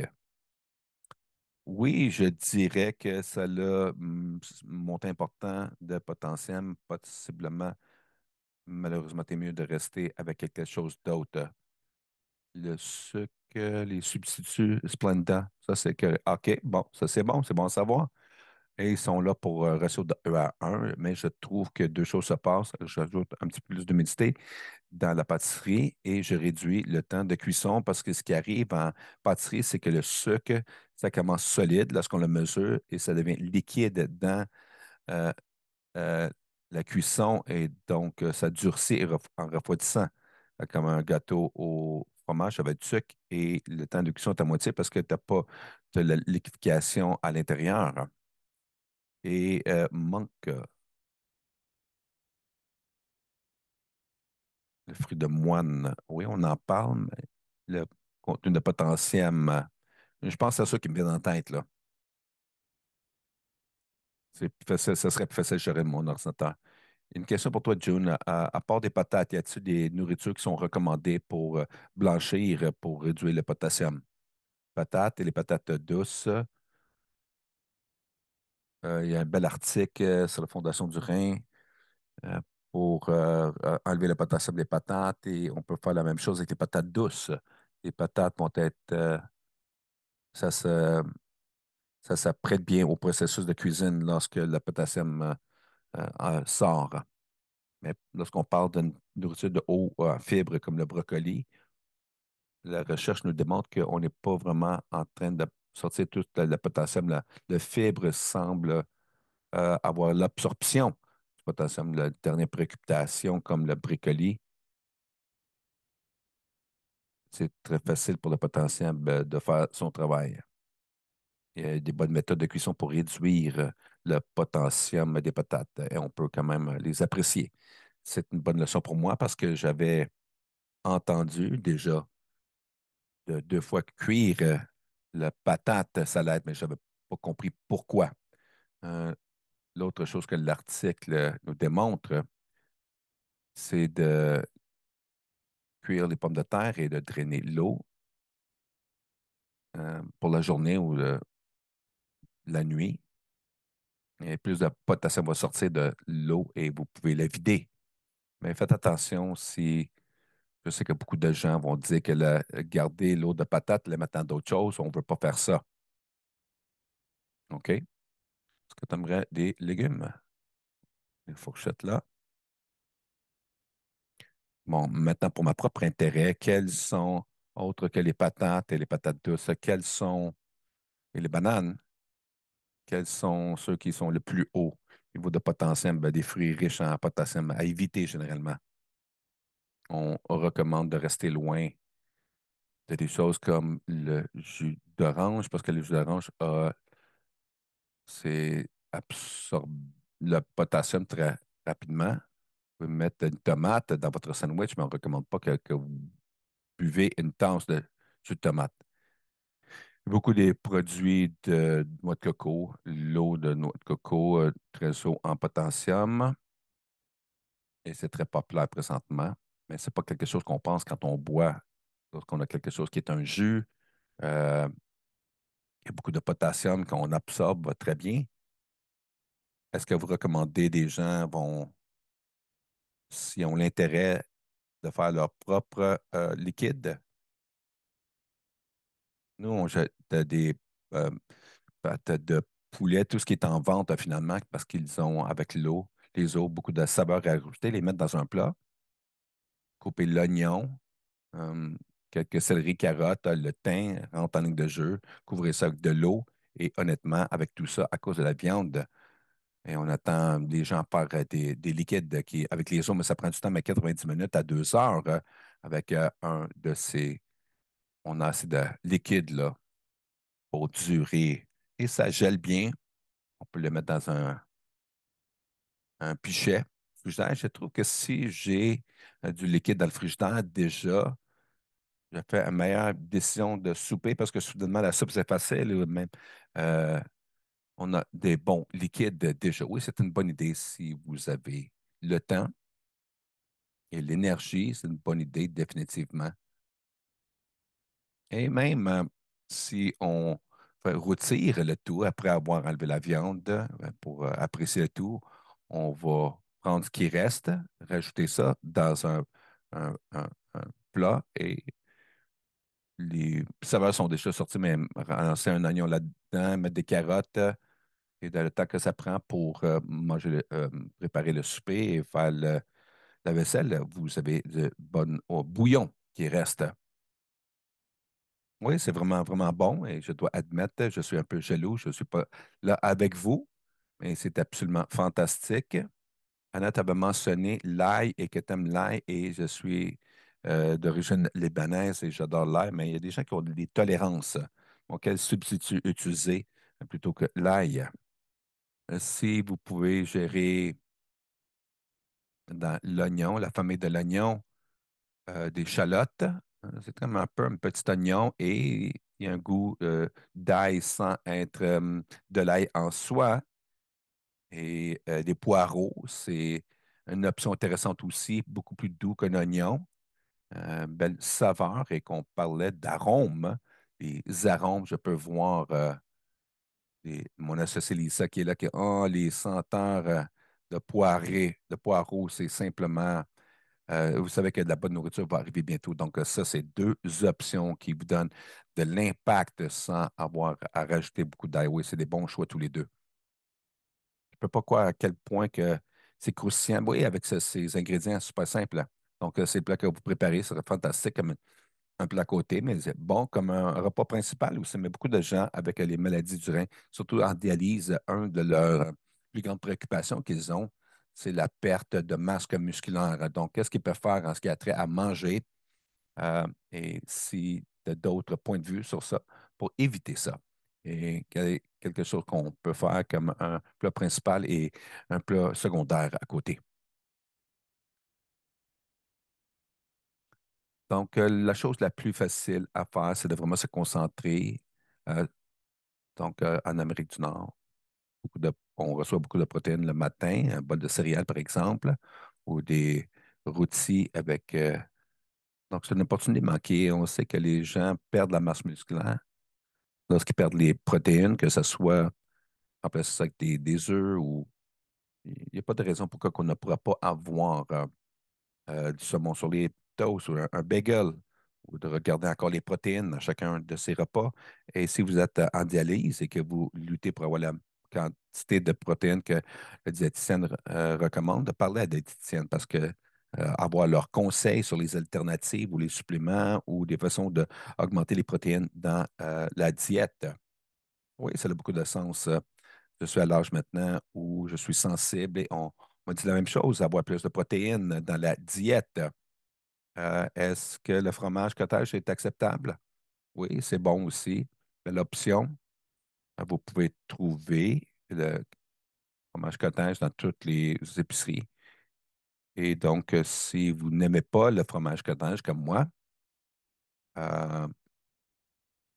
Oui, je dirais que ça a monté important de potassium, possiblement. Malheureusement, c'est mieux de rester avec quelque chose d'autre. Le sucre, les substituts Splenda, ça c'est que, OK, bon, ça c'est bon à savoir. Et ils sont là pour ratio de 1 à 1, mais je trouve que deux choses se passent. J'ajoute un petit peu plus d'humidité dans la pâtisserie et je réduis le temps de cuisson parce que ce qui arrive en pâtisserie, c'est que le sucre, ça commence solide lorsqu'on le mesure et ça devient liquide dans euh, euh, la cuisson et donc ça durcit en refroidissant. Comme un gâteau au fromage, ça va être sucre et le temps de cuisson est à moitié parce que tu n'as pas de la liquéfaction à l'intérieur. Et manque le fruit de moine. Oui, on en parle, mais le contenu de potassium, je pense à ça qui me vient en tête, là. C'est plus facile, ça serait plus facile de gérer mon ordinateur. Une question pour toi, June. À part des patates, y a-t-il des nourritures qui sont recommandées pour blanchir, pour réduire le potassium? Patates et les patates douces. Il y a un bel article sur la Fondation du Rhin euh, pour enlever le potassium des patates et on peut faire la même chose avec les patates douces. Les patates vont être, ça se, ça s'apprête bien au processus de cuisine lorsque le potassium sort. Mais lorsqu'on parle d'une nourriture de haut fibre comme le brocoli, la recherche nous démontre qu'on n'est pas vraiment en train de sortir tout le potassium. Le fibre semble avoir l'absorption du potassium. La dernière préoccupation, comme le brocoli, c'est très facile pour le potassium de faire son travail. Il y a des bonnes méthodes de cuisson pour réduire le potassium des patates et on peut quand même les apprécier. C'est une bonne leçon pour moi parce que j'avais entendu déjà de deux fois cuire la patate salade, mais je n'avais pas compris pourquoi. Euh, L'autre chose que l'article nous démontre, c'est de cuire les pommes de terre et de drainer l'eau pour la journée ou la nuit. Et plus de potassium va sortir de l'eau et vous pouvez la vider. Mais faites attention si je sais que beaucoup de gens vont dire que garder l'eau de patate, la mettre dans d'autres choses, on ne veut pas faire ça. OK? Est-ce que tu aimerais des légumes? Les fourchettes là. Bon, maintenant, pour ma propre intérêt, quels sont, autres que les patates et les patates douces, quels sont, et les bananes, quels sont ceux qui sont le plus haut au niveau de potassium, ben, des fruits riches en potassium à éviter généralement. On recommande de rester loin de des choses comme le jus d'orange, parce que le jus d'orange absorbe le potassium très rapidement. Vous pouvez mettre une tomate dans votre sandwich, mais on ne recommande pas que vous buvez une tasse de jus de tomate. Beaucoup des produits de noix de coco, l'eau de noix de coco, très haut en potassium, et c'est très populaire présentement, mais ce n'est pas quelque chose qu'on pense quand on boit. Lorsqu'on a quelque chose qui est un jus, euh, il y a beaucoup de potassium qu'on absorbe très bien. Est-ce que vous recommandez des gens s'ils ont l'intérêt de faire leur propre liquide? Nous, on jette des euh, pâtes de poulet, tout ce qui est en vente finalement, parce qu'ils ont, avec l'eau, les eaux, beaucoup de saveurs à ajouter, les mettre dans un plat, couper l'oignon, euh, quelques céleri, carottes, le thym, rentre en ligne de jeu, couvrir ça avec de l'eau, et honnêtement, avec tout ça, à cause de la viande, et on attend les gens faire des liquides avec les eaux, mais ça prend du temps, mais 90 minutes à 2 heures avec un de ces. On a assez de liquide là, pour durer. Et ça gèle bien. On peut le mettre dans un pichet. Frigidaire, je trouve que si j'ai du liquide dans le frigidaire, déjà, je fais une meilleure décision de souper parce que soudainement, la soupe, c'est facile. Ou même, euh, On a des bons liquides déjà. Oui, c'est une bonne idée si vous avez le temps et l'énergie. C'est une bonne idée, définitivement. Et même si on rôtir le tout après avoir enlevé la viande pour apprécier le tout, on va prendre ce qui reste, rajouter ça dans un plat et les saveurs sont déjà sorties, mais lancer un oignon là-dedans, mettre des carottes et dans le temps que ça prend pour manger préparer le souper et faire la vaisselle, vous avez de bonnes bouillon qui reste. Oui, c'est vraiment, vraiment bon et je dois admettre, je suis un peu jaloux. Je ne suis pas là avec vous, mais c'est absolument fantastique. Anna t'avait mentionné l'ail et que tu aimes l'ail et je suis d'origine libanaise et j'adore l'ail, mais il y a des gens qui ont des tolérances. Bon, quel substitut utiliser plutôt que l'ail? Si vous pouvez gérer dans l'oignon, la famille de l'oignon, des chalottes. C'est comme un peu un petit oignon et il y a un goût d'ail sans être de l'ail en soi. Et des poireaux, c'est une option intéressante aussi, beaucoup plus doux qu'un oignon. Belle saveur et qu'on parlait d'arômes. Les arômes, je peux voir mon associé Lisa qui est là, qui oh, les senteurs de poireaux, c'est simplement vous savez que de la bonne nourriture va arriver bientôt. Donc, ça, c'est deux options qui vous donnent de l'impact sans avoir à rajouter beaucoup d'ail. Oui, c'est des bons choix tous les deux. Je ne peux pas croire à quel point que c'est croustillant. Oui, avec ces ingrédients super simples. Donc, c'est le plat que vous préparez, ce serait fantastique comme un plat à côté, mais c'est bon comme un repas principal aussi. Mais beaucoup de gens avec les maladies du rein, surtout en dialyse, un de leurs plus grandes préoccupations qu'ils ont, c'est la perte de masse musculaire. Donc, qu'est-ce qu'ils peuvent faire en ce qui a trait à manger? Et si tu as d'autres points de vue sur ça pour éviter ça. Et quelque chose qu'on peut faire comme un plat principal et un plat secondaire à côté. Donc, la chose la plus facile à faire, c'est de vraiment se concentrer. euh, en Amérique du Nord, on reçoit beaucoup de protéines le matin, un bol de céréales, par exemple, ou des rôtis avec. Donc, c'est une opportunité manquée. On sait que les gens perdent la masse musculaire lorsqu'ils perdent les protéines, que ce soit remplacer ça avec des œufs ou. Il n'y a pas de raison pourquoi on ne pourra pas avoir du saumon sur les toasts ou un bagel, ou de regarder encore les protéines dans chacun de ces repas. Et si vous êtes en dialyse et que vous luttez pour avoir la quantité de protéines que le diététicien recommande, de parler à la diététicienne parce que avoir leurs conseils sur les alternatives ou les suppléments ou des façons d'augmenter les protéines dans la diète. Oui, ça a beaucoup de sens. Je suis à l'âge maintenant où je suis sensible et on m'a dit la même chose, avoir plus de protéines dans la diète. Est-ce que le fromage cottage est acceptable? Oui, c'est bon aussi. Belle option. Vous pouvez trouver le fromage cottage dans toutes les épiceries. Et donc, si vous n'aimez pas le fromage cottage comme moi, euh,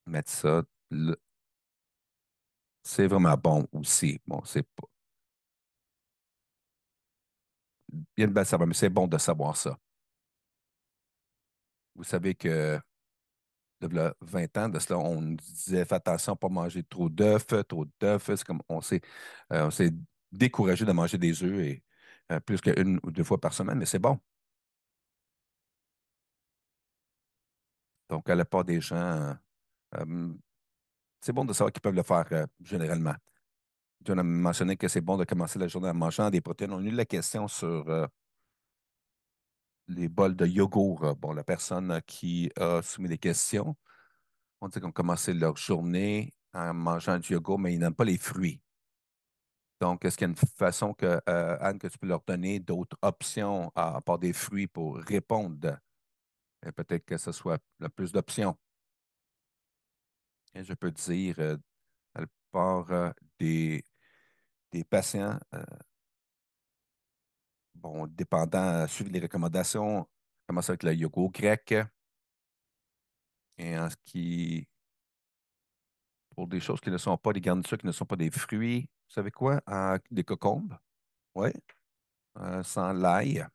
mettre ça, c'est vraiment bon aussi. Bon, c'est pas, il y a une belle saveur, mais c'est bon de savoir ça. Vous savez que de v'là 20 ans de cela, on nous disait fais attention à ne pas manger trop d'œufs, trop d'œufs. C'est comme on s'est découragé de manger des œufs et plus qu'une ou deux fois par semaine, mais c'est bon. Donc, à la part des gens, euh, c'est bon de savoir qu'ils peuvent le faire généralement. John a mentionné que c'est bon de commencer la journée en mangeant des protéines. On a eu la question sur les bols de yogourt. Bon, la personne qui a soumis des questions, on dit qu'on commençait leur journée en mangeant du yogourt, mais ils n'aiment pas les fruits. Donc, est-ce qu'il y a une façon que, Anne, que tu peux leur donner d'autres options à part des fruits pour répondre? Et peut-être que ce soit le plus d'options. Et je peux dire, à la part des patients, bon, dépendant, suivre les recommandations, commencer avec le yogourt grec. Et en ce qui Pour des choses qui ne sont pas des garnitures, qui ne sont pas des fruits, vous savez quoi? Des cocombes, oui, sans l'ail,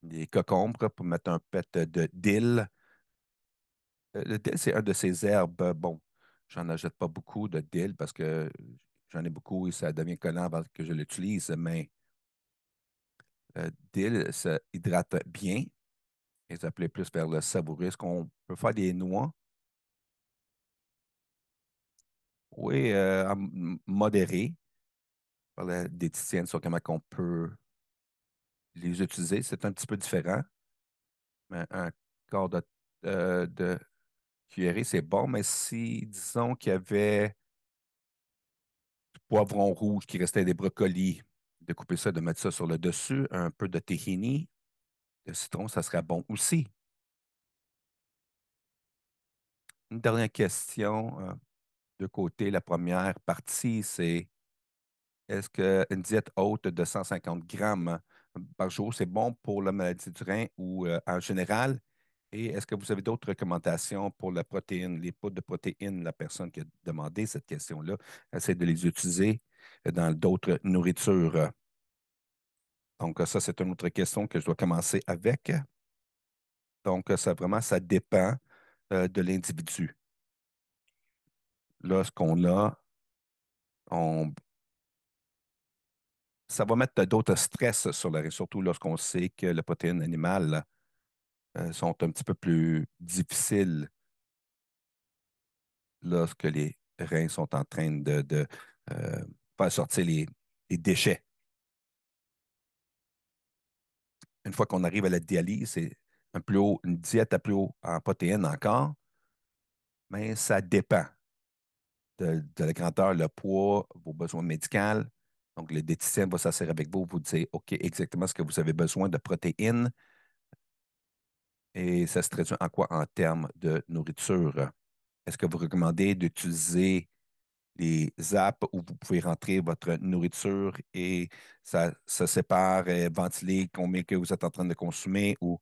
des cocombres pour mettre un pet de dill. Le dill, c'est un de ces herbes. Bon, j'en achète pas beaucoup de dill parce que j'en ai beaucoup et ça devient collant avant que je l'utilise, mais dill, ça hydrate bien et ça plaît plus vers le savoureux. Est-ce qu'on peut faire des noix? Oui, modéré par la diététicienne sur comment on peut les utiliser. C'est un petit peu différent, mais un quart de cuillerée, c'est bon. Mais si, disons qu'il y avait du poivron rouge qui restait des brocolis, de couper ça, de mettre ça sur le dessus, un peu de tahini, de citron, ça serait bon aussi. Une dernière question de côté. La première partie, c'est est-ce qu'une diète haute de 150 grammes par jour, c'est bon pour la maladie du rein ou en général? Et est-ce que vous avez d'autres recommandations pour la protéine, les poudres de protéines? La personne qui a demandé cette question-là essaie de les utiliser dans d'autres nourritures. Donc, ça, c'est une autre question que je dois commencer avec. Donc, ça vraiment, ça dépend de l'individu. Là, ce qu'on a, on, ça va mettre d'autres stress sur le rein, surtout lorsqu'on sait que les protéines animales sont un petit peu plus difficiles lorsque les reins sont en train de faire sortir les déchets. Une fois qu'on arrive à la dialyse, c'est une diète à plus haut en protéines encore, mais ça dépend de la grandeur, le poids, vos besoins médicaux. Donc, le diététicien va s'asseoir avec vous, vous dire, OK, exactement ce que vous avez besoin de protéines et ça se traduit en quoi en termes de nourriture. Est-ce que vous recommandez d'utiliser les apps où vous pouvez rentrer votre nourriture et ça se sépare et ventiler combien que vous êtes en train de consommer ou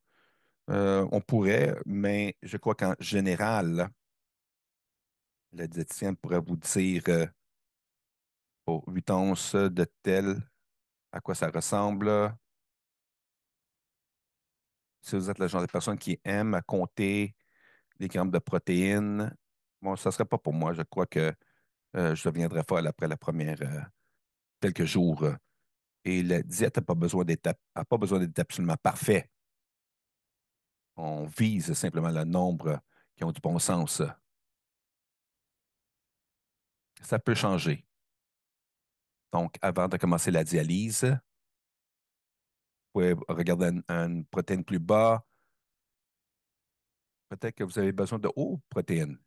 on pourrait, mais je crois qu'en général, la diététicienne pourrait vous dire pour 8 onces de tel, à quoi ça ressemble. Si vous êtes le genre de personne qui aime compter les grammes de protéines, bon, ça ne serait pas pour moi. Je crois que je deviendrai folle après la première quelques jours. Et la diète n'a pas besoin d'être absolument parfait. On vise simplement le nombre qui ont du bon sens. Ça peut changer. Donc, avant de commencer la dialyse, vous pouvez regarder une protéine plus bas. Peut-être que vous avez besoin de hautes protéines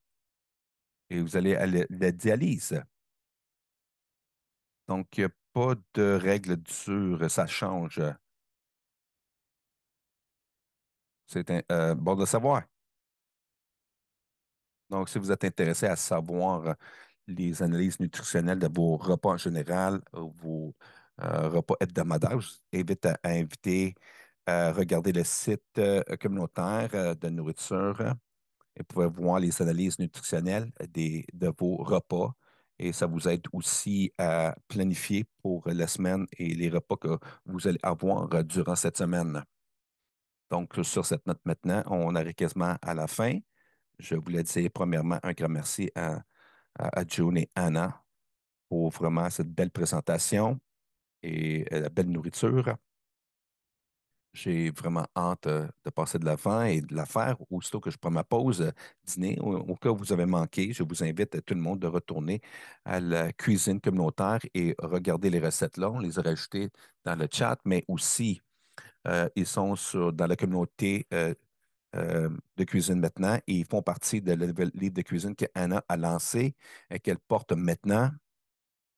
et vous allez à la dialyse. Donc, il n'y a pas de règle dure, ça change. C'est bon de savoir. Donc, si vous êtes intéressé à savoir les analyses nutritionnelles de vos repas en général, vos repas hebdomadaires, je vous invite à inviter à regarder le site communautaire de nourriture et vous pouvez voir les analyses nutritionnelles de vos repas. Et ça vous aide aussi à planifier pour la semaine et les repas que vous allez avoir durant cette semaine. Donc, sur cette note maintenant, on arrive quasiment à la fin. Je voulais dire premièrement un grand merci à June et Anna pour vraiment cette belle présentation et la belle nourriture. J'ai vraiment hâte de passer de l'avant et de la faire aussitôt que je prends ma pause dîner. Au cas où vous avez manqué, je vous invite tout le monde de retourner à la cuisine communautaire et regarder les recettes là. On les a rajoutées dans le chat, mais aussi ils sont dans la communauté de cuisine maintenant et ils font partie de le nouvel livre de cuisine qu'Anna a lancé et qu'elle porte maintenant.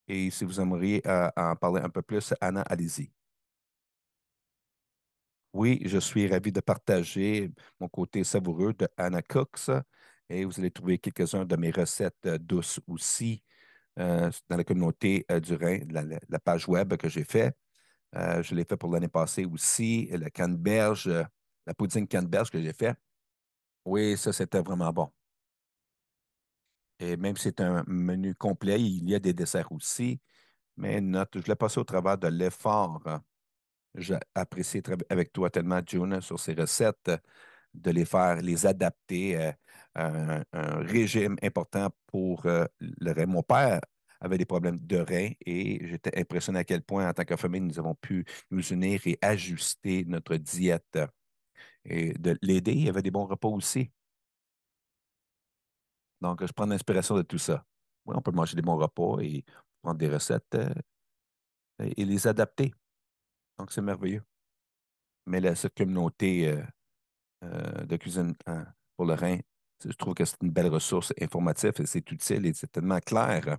Et si vous aimeriez en parler un peu plus, Anna, allez-y. Oui, je suis ravi de partager mon côté savoureux de Anna Cooks et vous allez trouver quelques-uns de mes recettes douces aussi dans la communauté du Rhin, la page web que j'ai fait. Je l'ai fait pour l'année passée aussi, la canneberge, la poutine canneberge que j'ai fait. Oui, ça, c'était vraiment bon. Et même si c'est un menu complet, il y a des desserts aussi. Mais note, je l'ai passé au travers de l'effort. J'ai apprécié avec toi tellement, June, sur ces recettes, de les faire, les adapter à un régime important pour le rein. Mon père avait des problèmes de rein et j'étais impressionné à quel point, en tant que famille, nous avons pu nous unir et ajuster notre diète et de l'aider. Il y avait des bons repas aussi. Donc, je prends l'inspiration de tout ça. Oui, on peut manger des bons repas et prendre des recettes et les adapter. Donc, c'est merveilleux. Mais cette communauté de cuisine pour le Rhin, je trouve que c'est une belle ressource informative et c'est utile et c'est tellement clair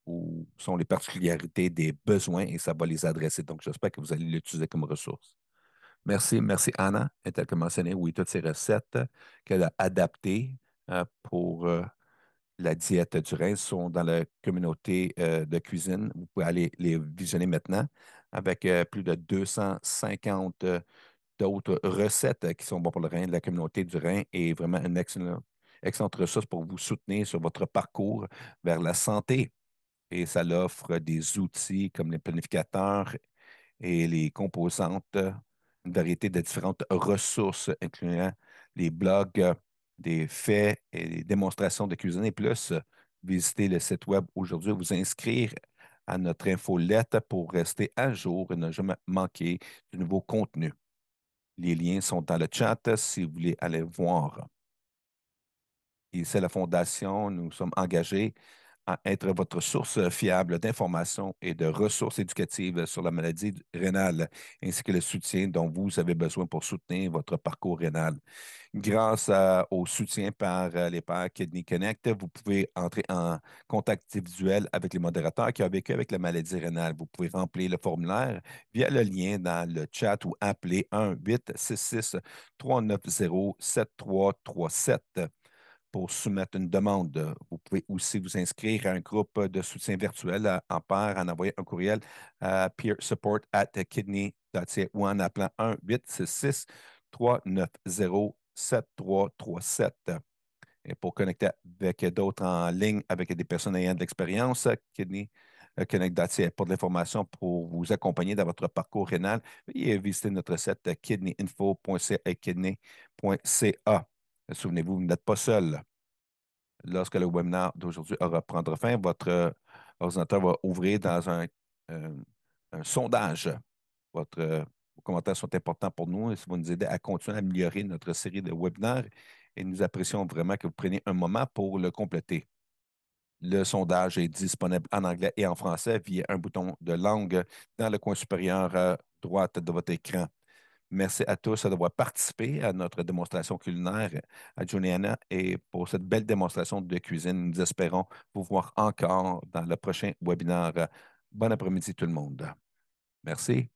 où sont les particularités des besoins et ça va les adresser. Donc, j'espère que vous allez l'utiliser comme ressource. Merci, merci Anna. Et tel que mentionné, oui, toutes ces recettes qu'elle a adaptées pour la diète du Rhin sont dans la communauté de cuisine. Vous pouvez aller les visionner maintenant avec plus de 250 d'autres recettes qui sont bonnes pour le rein, de la communauté du rein et vraiment une excellente ressource pour vous soutenir sur votre parcours vers la santé. Et ça l'offre des outils comme les planificateurs et les composantes, une variété de différentes ressources, incluant les blogs, des faits et des démonstrations de cuisine. Et plus, visitez le site web aujourd'hui, vous inscrire à notre infolette pour rester à jour et ne jamais manquer du nouveau contenu. Les liens sont dans le chat si vous voulez aller voir. Et c'est la Fondation. Nous sommes engagés à être votre source fiable d'informations et de ressources éducatives sur la maladie rénale, ainsi que le soutien dont vous avez besoin pour soutenir votre parcours rénal. Grâce au soutien par les pairs Kidney Connect, vous pouvez entrer en contact individuel avec les modérateurs qui ont vécu avec la maladie rénale. Vous pouvez remplir le formulaire via le lien dans le chat ou appeler 1-866-390-7337 pour soumettre une demande. Vous pouvez aussi vous inscrire à un groupe de soutien virtuel en pair en envoyant un courriel à peersupport@kidney.ca ou en appelant 1-866-390-7337. Et pour connecter avec d'autres en ligne, avec des personnes ayant de l'expérience, Kidney Connect.ca pour de l'information pour vous accompagner dans votre parcours rénal. Veuillez visiter notre site kidneyinfo.ca et kidney.ca. Souvenez-vous, vous n'êtes pas seul. Lorsque le webinaire d'aujourd'hui aura prendre fin, votre ordinateur va ouvrir dans euh, un sondage. Vos commentaires sont importants pour nous et ça va nous aider à continuer à améliorer notre série de webinaires et nous apprécions vraiment que vous preniez un moment pour le compléter. Le sondage est disponible en anglais et en français via un bouton de langue dans le coin supérieur à droite de votre écran. Merci à tous d'avoir participé à notre démonstration culinaire à Juliana et pour cette belle démonstration de cuisine. Nous espérons vous voir encore dans le prochain webinaire. Bon après-midi tout le monde. Merci.